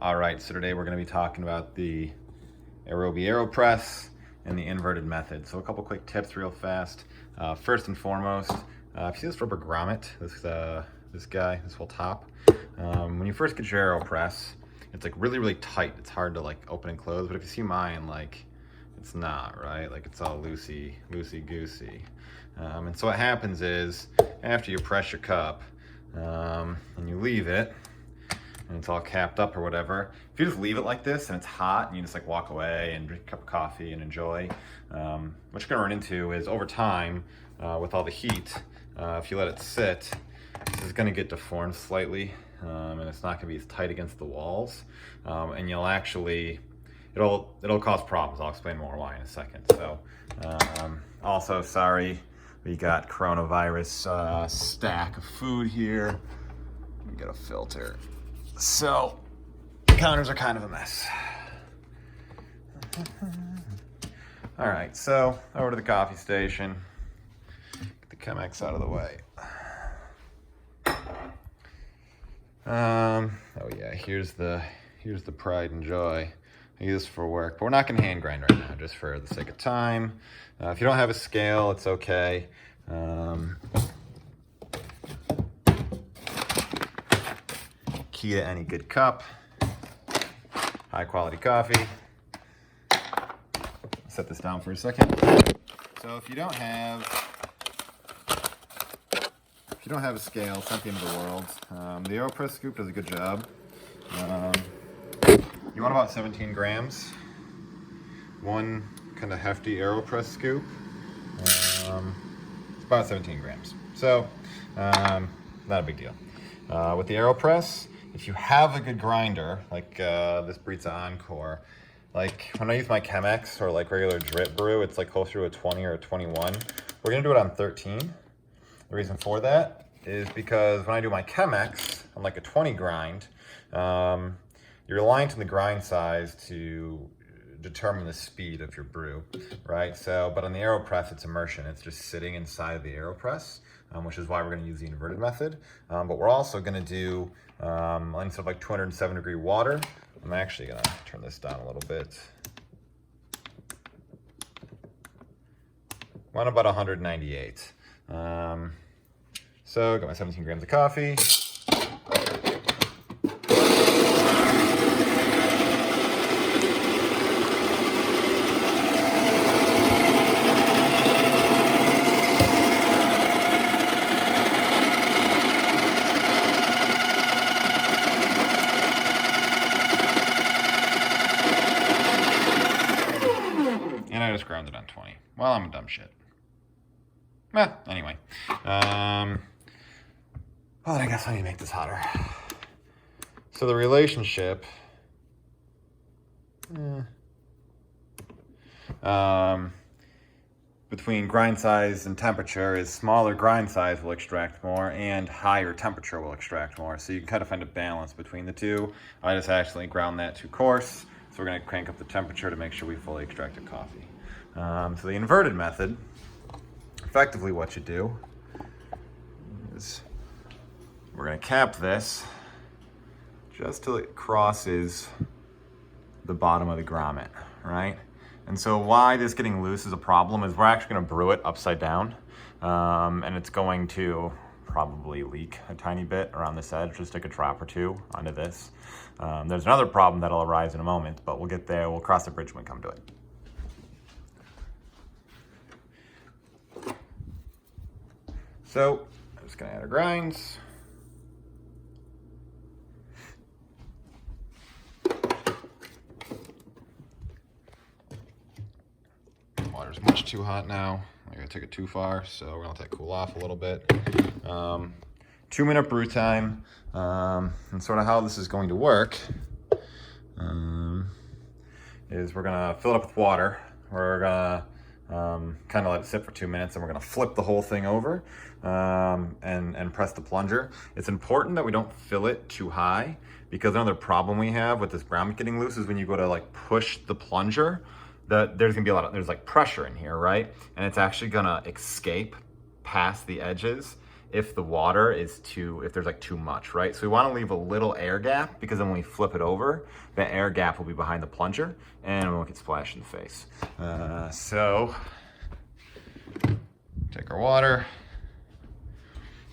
All right, so today we're going to be talking about the Aeropress and the inverted method. So a couple quick tips real fast. First and foremost, if you see this rubber grommet, this guy, this whole top, when you first get your Aeropress, it's like really tight. It's hard to like open and close, but if you see mine, like it's not, right? Like it's all loosey-goosey. And so what happens is after you press your cup and you leave it, and it's all capped up or whatever, if you just leave it like this and it's hot and you just like walk away and drink a cup of coffee and enjoy, what you're gonna run into is over time, with all the heat, if you let it sit, this is gonna get deformed slightly, and it's not gonna be as tight against the walls, and you'll actually, it'll cause problems. I'll explain more why in a second. So, also, sorry, we got coronavirus stack of food here. We got a filter. So, the counters are kind of a mess. All right, so over to the coffee station. Get the Chemex out of the way. Oh yeah, here's the pride and joy. I use this for work, but we're not gonna hand grind right now, just for the sake of time. If you don't have a scale, it's okay. Key to any good cup, high quality coffee. Set this down for a second. So if you don't have a scale, it's not the end of the world. The Aeropress scoop does a good job. You want about 17 grams. One kind of hefty Aeropress scoop. It's about 17 grams. So, not a big deal. With the Aeropress, if you have a good grinder, like this Brita Encore, like when I use my Chemex or like regular drip brew, it's like closer to a 20 or a 21. We're gonna do it on 13. The reason for that is because when I do my Chemex on like a 20 grind, you're reliant on the grind size to determine the speed of your brew, right? So, but on the Aeropress, it's immersion. It's just sitting inside of the Aeropress, which is why we're gonna use the inverted method. But we're also gonna do, instead of like 207-degree water, I'm actually gonna turn this down a little bit. Went about 198. So got my 17 grams of coffee. And I just ground it on 20. Well, I'm a dumb shit. Well, anyway. Well, I guess I need to make this hotter. So the relationship between grind size and temperature is smaller grind size will extract more and higher temperature will extract more. So you can kind of find a balance between the two. I just actually ground that too coarse. So we're gonna crank up the temperature to make sure we fully extracted coffee. So the inverted method, effectively what you do is we're gonna cap this just till it crosses the bottom of the grommet, right? And so why this getting loose is a problem is we're actually gonna brew it upside down, and it's going to probably leak a tiny bit around this edge. Just take a drop or two onto this. There's another problem that'll arise in a moment, but we'll get there. We'll cross the bridge when we come to it. So I'm just gonna add our grinds. Water's much too hot now. I gotta take it too far, so we're gonna let that cool off a little bit. 2-minute brew time, and sort of how this is going to work is we're gonna fill it up with water. We're gonna kind of let it sit for 2 minutes, and we're gonna flip the whole thing over and press the plunger. It's important that we don't fill it too high, because another problem we have with this grommet getting loose is when you go to like push the plunger, there's gonna be there's like pressure in here, right? And it's actually gonna escape past the edges if the water is if there's like too much, right? So we want to leave a little air gap, because then when we flip it over, that air gap will be behind the plunger and we won't get splashed in the face. So take our water,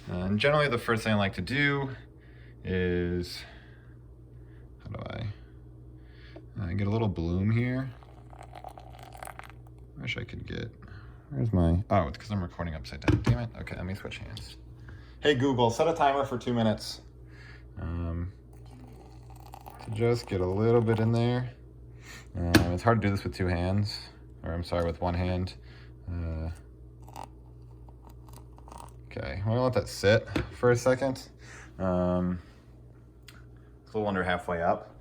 and generally the first thing I like to do is, how do I get a little bloom here. I wish I could get, where's my, oh, it's because I'm recording upside down. Damn it. Okay, let me switch hands. Hey Google, set a timer for 2 minutes. So just get a little bit in there. It's hard to do this with 2 hands, or I'm sorry, with 1 hand. Okay, I'm gonna let that sit for a second. It's a little under halfway up.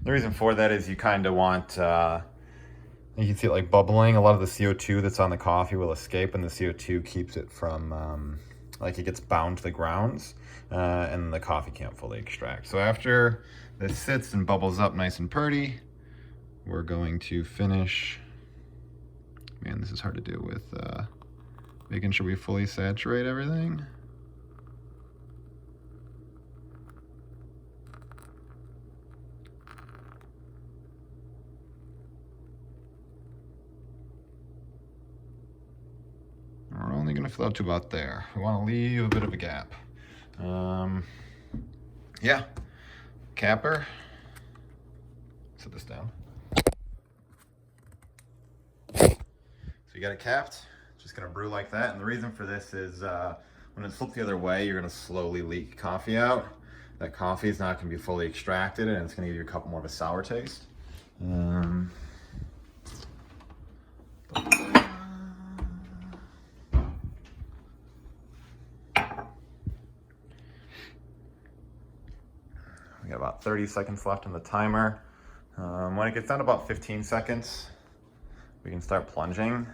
The reason for that is you kind of want, you can see it like bubbling. A lot of the CO2 that's on the coffee will escape, and the CO2 keeps it from, like it gets bound to the grounds, and the coffee can't fully extract. So after this sits and bubbles up nice and pretty, we're going to finish. Man, this is hard to do with making sure we fully saturate everything. We're only going to fill out to about there. We want to leave a bit of a gap. Yeah, capper. Set this down. So you got it capped. Just going to brew like that. And the reason for this is when it's flipped the other way, you're going to slowly leak coffee out. That coffee is not going to be fully extracted, and it's going to give your cup more of a sour taste. We got about 30 seconds left on the timer. When it gets down to about 15 seconds, we can start plunging.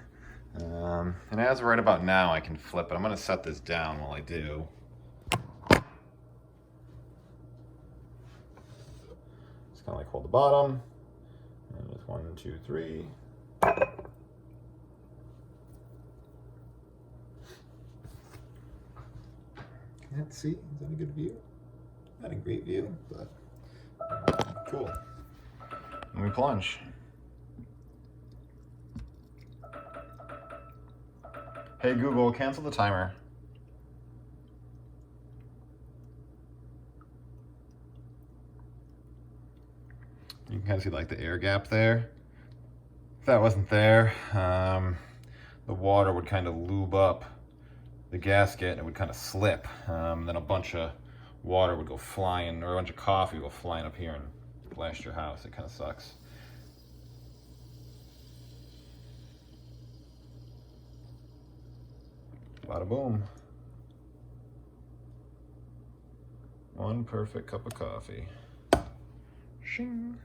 And as right about now, I can flip it. I'm gonna set this down while I do. Just kind of like hold the bottom. And it's 1, 2, 3. Can't see. Is that a good view? Not a great view, but cool. And we plunge. Hey Google, cancel the timer. You can kind of see like the air gap there. If that wasn't there, the water would kind of lube up the gasket and it would kind of slip. Then a bunch of water would go flying, or a bunch of coffee would go flying up here and blast your house. It kind of sucks. Bada boom. One perfect cup of coffee. Shing.